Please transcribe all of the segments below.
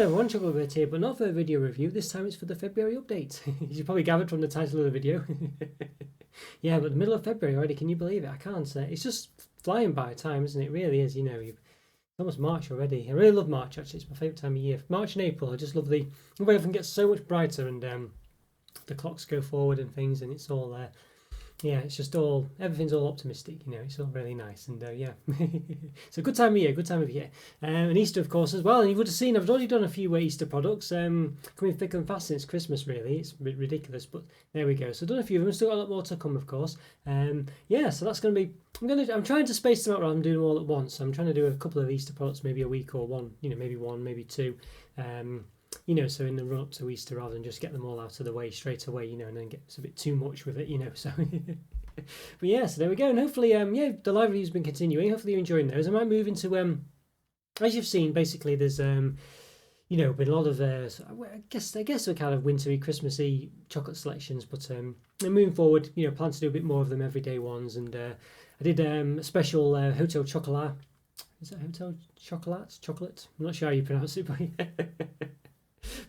everyone, Chocolo here, but not for a video review. This time it's for the February update. As you probably gathered from the title of the video. Yeah, but the middle of February already, can you believe it? I can't say. It's just flying by time, isn't it? It really is, it's almost March already. I really love March, actually. It's my favourite time of year. March and April, I just love the way everything gets so much brighter and the clocks go forward and things, and it's all yeah, it's just everything's all optimistic, it's all really nice, and yeah, it's a good time of year, and Easter, of course, as well. And you would have seen I've already done a few Easter products, coming thick and fast since Christmas, really. It's a bit ridiculous, but there we go. So I've done a few of them, still got a lot more to come, of course. Yeah, so that's going to be, I'm trying to space them out rather than doing them all at once. So I'm trying to do a couple of Easter products, maybe a week or one, maybe one, maybe two. So in the run up to Easter, rather than just get them all out of the way straight away, and then get a bit too much with it, so. But yeah, so there we go, and hopefully, the live review's been continuing. Hopefully you're enjoying those. I might move into, as you've seen, basically there's, been a lot of, I guess we're kind of wintry, Christmassy chocolate selections, but moving forward, plan to do a bit more of them everyday ones, and I did a special Hotel Chocolat. Is that Hotel Chocolate? I'm not sure how you pronounce it, but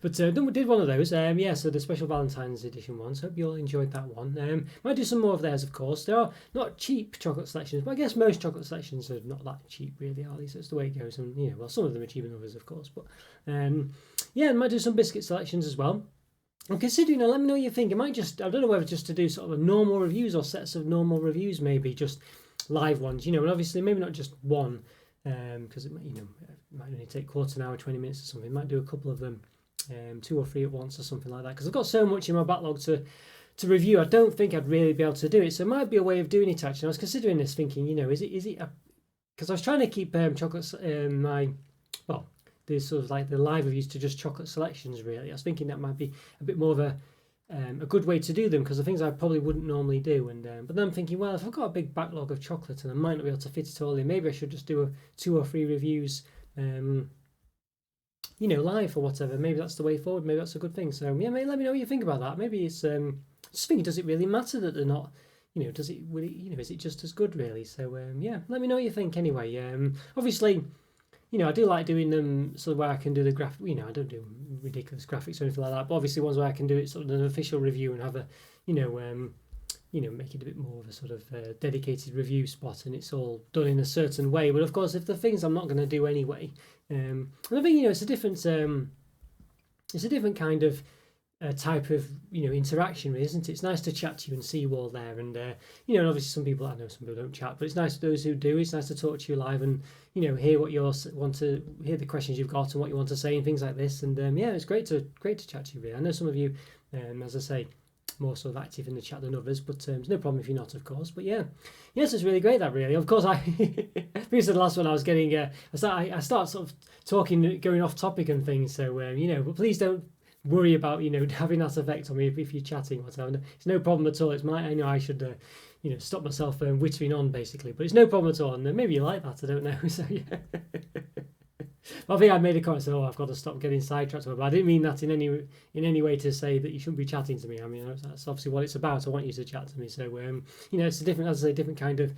but did one of those, so the special Valentine's edition ones. Hope you all enjoyed that one. Might do some more of theirs, of course. They are not cheap chocolate selections, but I guess most chocolate selections are not that cheap, really, are they? So it's the way it goes, and well, some of them are cheaper than others, of course, but I might do some biscuit selections as well. I'm considering, let me know what you think. I might just, I don't know whether just to do sort of a normal reviews or sets of normal reviews, maybe just live ones, and obviously maybe not just one, because it might only take quarter an hour, 20 minutes or something. Might do a couple of them. 2 or 3 at once or something like that, because I've got so much in my backlog to review. I don't think I'd really be able to do it, so it might be a way of doing it. Actually, I was considering this, thinking, is it because I was trying to keep chocolates the sort of like the live reviews to just chocolate selections. Really, I was thinking that might be a bit more of a good way to do them, because the things I probably wouldn't normally do. And but then I'm thinking, well, if I've got a big backlog of chocolate and I might not be able to fit it all in, maybe I should just do 2 or 3 reviews. Live or whatever. Maybe that's the way forward. Maybe that's a good thing. So yeah, let me know what you think about that. Maybe it's just thinking, does it really matter that they're not? Does it really? Is it just as good, really? So yeah, let me know what you think. Anyway, obviously, I do like doing them sort of where I can do the graphic. I don't do ridiculous graphics or anything like that. But obviously, ones where I can do it sort of an official review and have a, make it a bit more of a sort of dedicated review spot, and it's all done in a certain way. But of course, if the things I'm not going to do anyway, and I think it's a different kind of type of interaction, really, isn't it? It's nice to chat to you and see you all there, and and obviously some people don't chat, but it's nice to those who do. It's nice to talk to you live and hear what you want to hear, the questions you've got and what you want to say and things like this. And it's great to chat to you. Really, I know some of you, as I say, more sort of active in the chat than others, but there's no problem if you're not, of course. But yes, it's really great, that, really. Of course, I because the last one I was getting I start sort of talking, going off topic and things, so but please don't worry about having that effect on me if you're chatting or whatever. It's no problem at all. It's I should stop myself whittering on, basically, but it's no problem at all. And maybe you like that, I don't know. So yeah. I think I made a comment saying, I've got to stop getting sidetracked, but I didn't mean that in any way to say that you shouldn't be chatting to me. I mean, that's obviously what it's about. I want you to chat to me. So it's a different, as I say, different kind of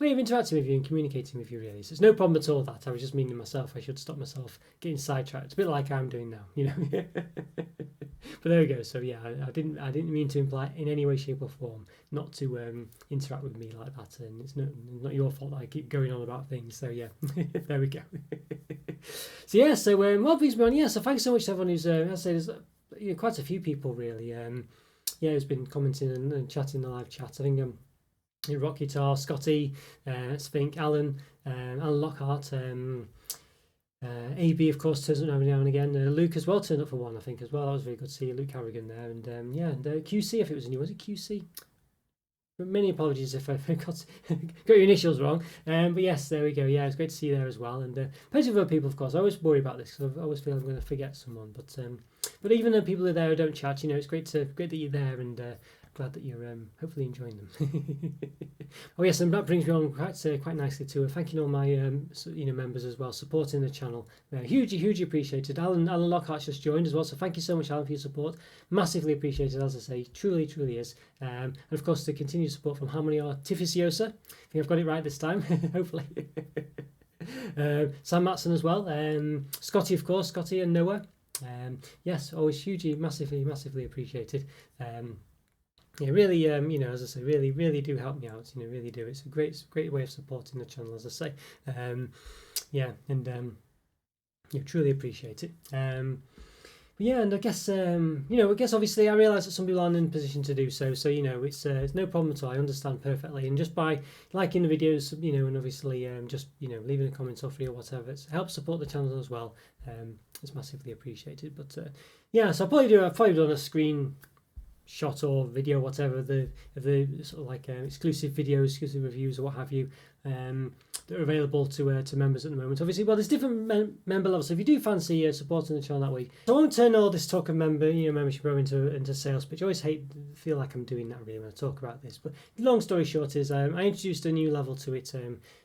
way of interacting with you and communicating with you, really. So it's no problem at all. That I was just meaning myself. I should stop myself getting sidetracked. It's a bit like I'm doing now, But there we go. So yeah, I didn't mean to imply in any way, shape, or form not to interact with me like that. And it's not your fault that I keep going on about things. So yeah, there we go. So yeah, so what brings me on? Yeah, so thanks so much to everyone who's as I say, there's quite a few people, really. Who's been commenting and chatting in the live chat. I think Rock Guitar, Scotty, Spink, Alan Lockhart, AB, of course, turns up every now and again. Luke as well turned up for one, I think, as well. That was very good to see Luke Harrigan there. And and QC, if it was a new, was it QC? Many apologies if I got your initials wrong. But yes, there we go. Yeah, it's great to see you there as well. And plenty of other people, of course. I always worry about this because I always feel I'm going to forget someone. But even though people are there who don't chat, it's great that you're there, and glad that you're hopefully enjoying them. Oh yes, and that brings me on quite nicely to thanking all my members as well, supporting the channel. Hugely appreciated. Alan Lockhart's just joined as well, so thank you so much, Alan, for your support. Massively appreciated, as I say, truly is. And of course, the continued support from Harmony Artificiosa. I think I've got it right this time, hopefully. Sam Matson as well. Scotty, of course, Scotty and Noah. Yes, always hugely, massively appreciated. Yeah, really, you know, as I say, really do help me out. You know, really do. It's a great way of supporting the channel, as I say. Yeah, and yeah, truly appreciate it. But yeah, and I guess you know, I guess obviously I realise that some people aren't in a position to do so. So you know, it's no problem at all. I understand perfectly, and just by liking the videos, you know, and obviously just you know leaving a comment or free or whatever, it helps support the channel as well. It's massively appreciated. But yeah, so I've probably done a screen shot or video, whatever, of the sort of like exclusive videos, exclusive reviews, or what have you, that are available to members at the moment. Obviously, well, there's different member levels. So if you do fancy supporting the channel that way, so I won't turn all this talk of membership into sales pitch. I always feel like I'm doing that really when I talk about this. But long story short is I introduced a new level to it.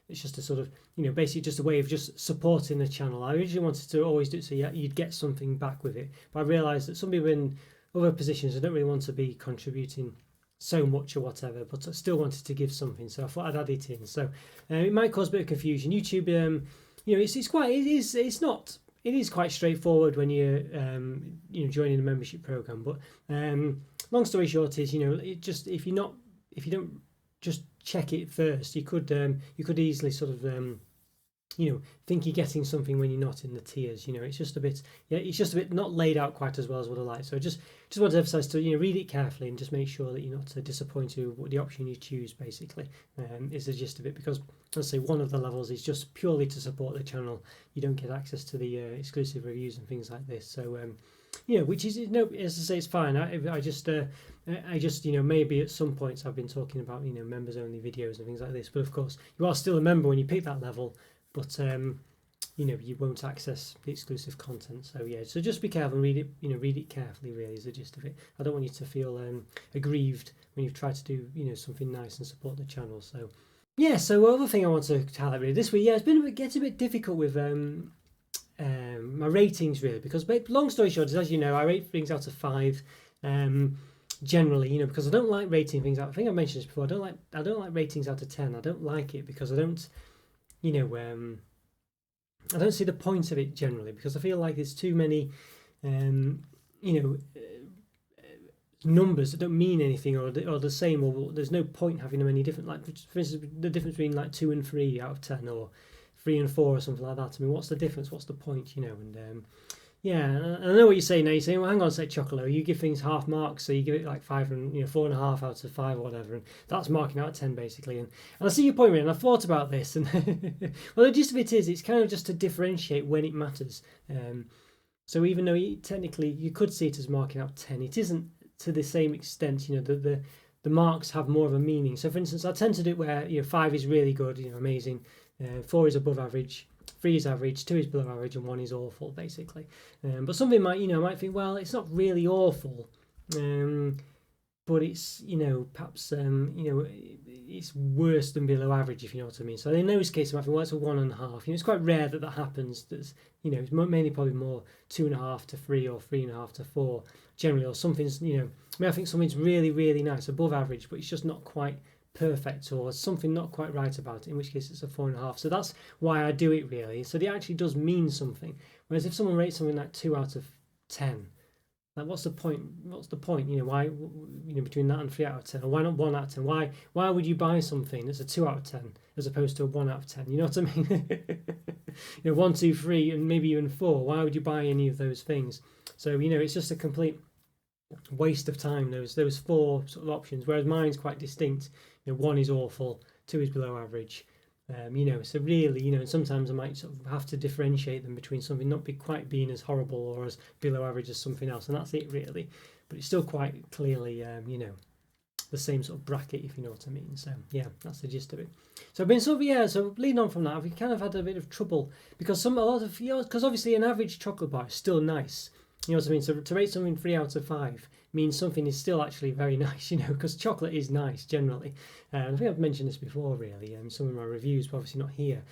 It's just a sort of, you know, basically just a way of just supporting the channel. I originally wanted to always do it so you'd get something back with it, but I realised that some people in other positions I don't really want to be contributing so much or whatever, but I still wanted to give something, so I thought I'd add it in. So it might cause a bit of confusion. YouTube, you know, it is quite straightforward when you're you know, joining a membership program. But long story short is, you know, if you don't just check it first, you could easily sort of you know, think you're getting something when you're not in the tiers. You know, it's just a bit not laid out quite as well as what I like. So just want to emphasize to, you know, read it carefully and just make sure that you're not disappointed with the option you choose, basically, is the gist of it. Because let's say one of the levels is just purely to support the channel. You don't get access to the exclusive reviews and things like this. So you know, which is, no, as I say, it's fine. I just you know, maybe at some points I've been talking about, you know, members only videos and things like this, but of course you are still a member when you pick that level. But you know, you won't access the exclusive content. So yeah, so just be careful and read it. You know, read it carefully. Really, is the gist of it. I don't want you to feel aggrieved when you've tried to do, you know, something nice and support the channel. So yeah. So other thing I want to highlight really this week, yeah, it gets a bit difficult with my ratings really, because long story short is, as you know, I rate things out of 5. Generally, you know, because I don't like rating things out. I think I mentioned this before. I don't like ratings out of 10. I don't like it because I don't. You know, I don't see the point of it generally, because I feel like there's too many, you know, numbers that don't mean anything, or the same, or there's no point having them any different. Like, for instance, the difference between like 2 and 3 out of 10, or 3 and 4, or something like that. I mean, what's the difference? What's the point? You know, and yeah, I know what you're saying now. You're saying, well, hang on a sec, Chocolo, you give things half marks, so you give it like 5 and, you know, 4.5 out of 5 or whatever, and that's marking out 10 basically. And I see your point, really, and I've thought about this, and well, the gist of it is, it's kind of just to differentiate when it matters. So even though technically you could see it as marking out 10, it isn't to the same extent. You know, the marks have more of a meaning. So for instance, I tend to do it where, you know, 5 is really good, you know, amazing, 4 is above average, 3 is average, 2 is below average, and 1 is awful, basically. But something might think, well, it's not really awful, but it's, you know, perhaps, you know, it's worse than below average, if you know what I mean. So in those cases, I might think, well, it's a 1.5. You know, it's quite rare that happens. That's, you know, it's mainly probably more 2.5 to 3 or 3.5 to 4 generally, or something's, you know, I mean, I think something's really nice, above average, but it's just not quite perfect, or something not quite right about it, in which case it's a 4.5. So that's why I do it, really. So it actually does mean something. Whereas if someone rates something like 2 out of 10, like, what's the point? You know, why, you know, between that and 3 out of 10, or why not 1 out of 10? Why would you buy something that's a 2 out of 10 as opposed to a 1 out of 10? You know what I mean? You know, 1, 2, 3, and maybe even 4. Why would you buy any of those things? So, you know, it's just a complete waste of time, those 4 sort of options, whereas mine's quite distinct. You know, 1 is awful, 2 is below average, you know, so really, you know, and sometimes I might sort of have to differentiate them between something not quite being as horrible or as below average as something else, and that's it really. But it's still quite clearly, you know, the same sort of bracket, if you know what I mean. So yeah, that's the gist of it. So I've been sort of, yeah, so leading on from that, I've kind of had a bit of trouble, because because obviously an average chocolate bar is still nice. You know what I mean? So to rate something 3 out of 5 means something is still actually very nice, you know, because chocolate is nice generally. I think I've mentioned this before, really, some of my reviews, but obviously not here.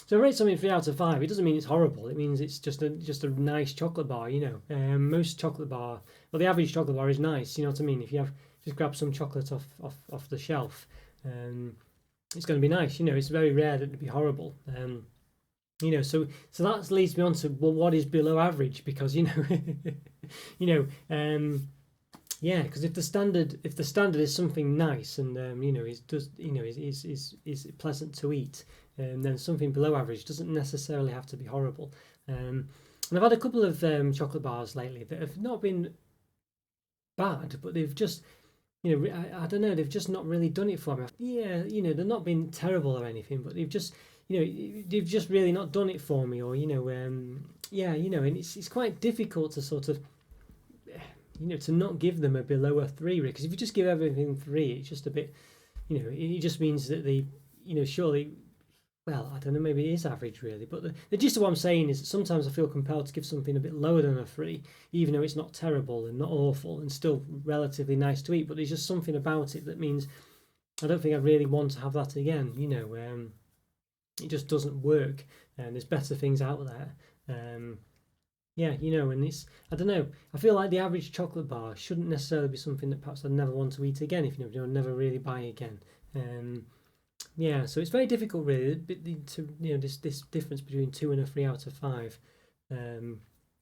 So rate something 3 out of 5. It doesn't mean it's horrible. It means it's just a nice chocolate bar, you know. Most chocolate bar, well, the average chocolate bar is nice, you know what I mean. If you just grab some chocolate off the shelf, it's going to be nice. It's very rare that it'd be horrible. So that leads me on to, well, what is below average? Because yeah, because if the standard is something nice and is pleasant to eat, then something below average doesn't necessarily have to be horrible. And I've had a couple of chocolate bars lately that have not been bad, but they've just, I don't know, they've just not really done it for me. Yeah, they've not been terrible or anything, but they've just really not done it for me, or and it's quite difficult to sort of to not give them a below a 3, because if you just give everything 3, it's just a bit, it just means that they, surely, well, I don't know, maybe it is average really, but the gist of what I'm saying is that sometimes I feel compelled to give something a bit lower than a 3, even though it's not terrible and not awful and still relatively nice to eat, but there's just something about it that means I don't think I really want to have that again. It just doesn't work, and there's better things out there. Yeah, and it's, I don't know, I feel like the average chocolate bar shouldn't necessarily be something that perhaps I'd never want to eat again, if never really buy again. Yeah, so it's very difficult really to this difference between 2 and a 3 out of 5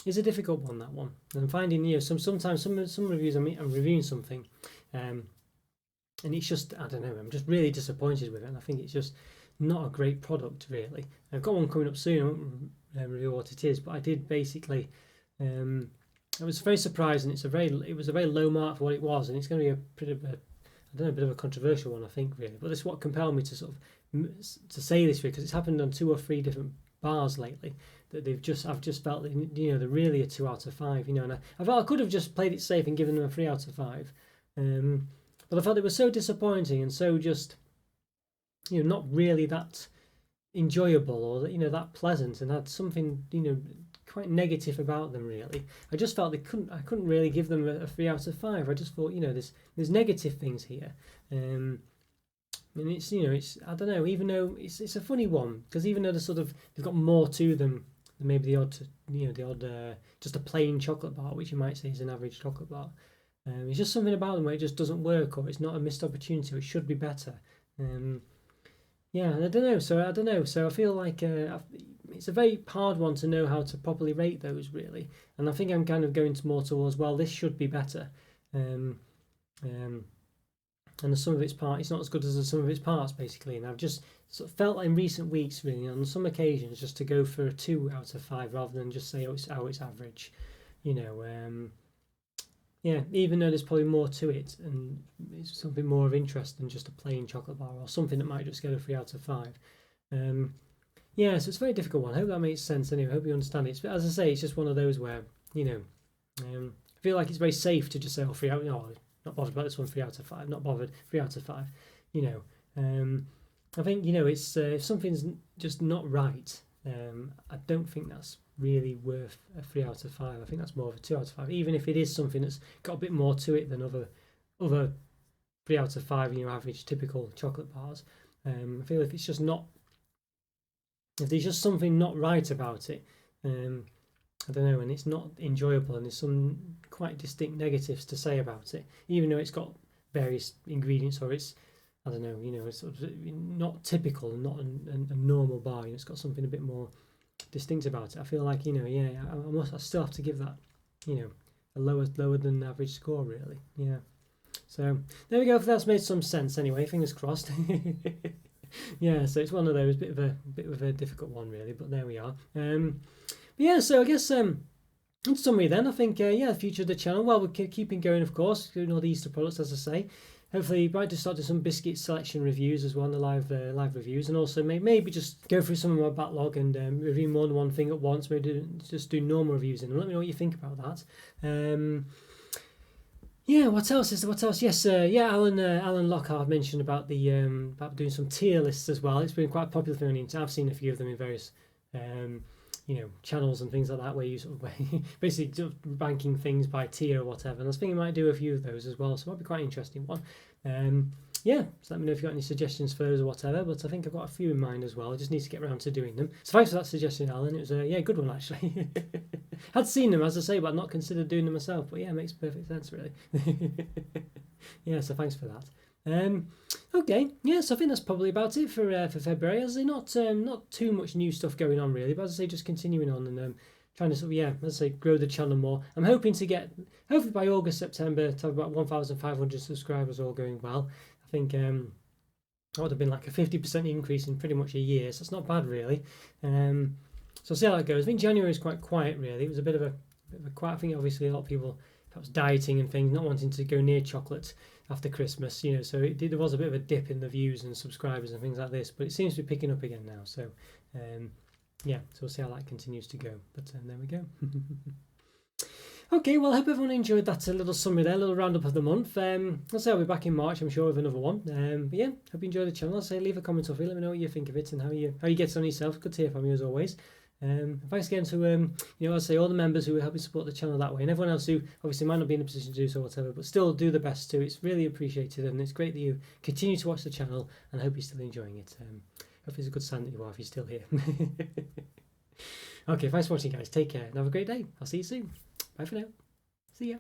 is a difficult one, that one. And I'm finding sometimes some reviews I'm reviewing something, and it's just, I don't know, I'm just really disappointed with it, and I think it's just not a great product really. I've got one coming up soon. I won't reveal what it is, but I did basically. I was very surprised, and it was a very low mark for what it was, and it's going to be a bit of a controversial one, I think, really. But this is what compelled me to sort of to say this, because it's happened on 2 or 3 different bars lately that I've just felt that they're really a 2 out of 5, and I felt I could have just played it safe and given them a 3 out of 5, but I felt it was so disappointing and so just not really that enjoyable, or that pleasant, and had something quite negative about them really. I just felt I couldn't really give them a 3 out of 5. I just thought there's negative things here, and it's it's, I don't know, even though it's a funny one, because even though they've got more to them than maybe the odd just a plain chocolate bar, which you might say is an average chocolate bar, it's just something about them where it just doesn't work, or it's not a missed opportunity, or it should be better. Yeah, and I don't know. So I feel like it's a very hard one to know how to properly rate those really, and I think I'm kind of going more towards, well, this should be better, and the sum of its parts, it's not as good as the sum of its parts basically. And I've just sort of felt like in recent weeks really, on some occasions, just to go for a 2 out of 5 rather than just say it's average, yeah, even though there's probably more to it, and it's something more of interest than just a plain chocolate bar, or something that might just get a 3 out of 5. Yeah, so it's a very difficult one. I hope that makes sense anyway. I hope you understand it. But as I say, it's just one of those where, I feel like it's very safe to just say, 3 out, not bothered about this one, 3 out of 5, not bothered, 3 out of 5, I think, it's if something's just not right, I don't think that's really worth a 3 out of 5. I think that's more of a 2 out of 5, even if it is something that's got a bit more to it than other 3 out of 5 in your average typical chocolate bars. I feel if there's just something not right about it, I don't know, and it's not enjoyable, and there's some quite distinct negatives to say about it, even though it's got various ingredients, or it's, I don't know, it's sort of not typical and not a normal bar. It's got something a bit more distinct about it. I feel like I still have to give that a lower than average score really. Yeah, so there we go. If that's made some sense anyway, fingers crossed. Yeah, so it's one of those bit of a difficult one really, but there we are. But yeah, so I guess in summary then, I think the future of the channel, well, we're keeping going, of course, doing all the Easter products, as I say. Hopefully, might just start doing some biscuit selection reviews as well, the live reviews, and also maybe just go through some of my backlog and review more than one thing at once. Maybe just do normal reviews in them. Let me know what you think about that. Yeah, what else? Yes, Alan Lockhart mentioned about the about doing some tier lists as well. It's been quite a popular thing on the internet. I've seen a few of them in various channels and things like that, where you sort of basically sort of ranking things by tier or whatever. And I was thinking I might do a few of those as well, so it might be quite an interesting one. Yeah, so let me know if you've got any suggestions for those or whatever, but I think I've got a few in mind as well. I just need to get around to doing them. So thanks for that suggestion, Alan. It was a good one actually. Had seen them, as I say, but I'd not considered doing them myself. But yeah, it makes perfect sense really. Yeah, so thanks for that. Okay, yeah, so I think that's probably about it for February. As I say, not too much new stuff going on really, but as I say, just continuing on and trying to sort of, yeah, as I say, grow the channel more. I'm hoping to get, hopefully by August, September, to have about 1,500 subscribers, all going well. I think that would have been like a 50% increase in pretty much a year, so it's not bad really. So I'll see how that goes. I think January is quite quiet really. It was a bit of a quiet. I think obviously a lot of people perhaps dieting and things, not wanting to go near chocolate after Christmas, so there was a bit of a dip in the views and subscribers and things like this, but it seems to be picking up again now. So yeah, so we'll see how that continues to go. But there we go. Okay, well, I hope everyone enjoyed that little summary there, a little roundup of the month. I'll say I'll be back in March, I'm sure, with another one. But yeah, hope you enjoyed the channel. I'll say leave a comment off here, let me know what you think of it and how you get on yourself. Good to hear from you as always. Thanks again to I'll say all the members who are helping support the channel that way, and everyone else who obviously might not be in a position to do so or whatever, but still do the best too. It's really appreciated, and it's great that you continue to watch the channel, and I hope you're still enjoying it. Hope it's a good sign that you are if you're still here. Okay, thanks for watching, guys. Take care and have a great day. I'll see you soon. Bye for now. See ya.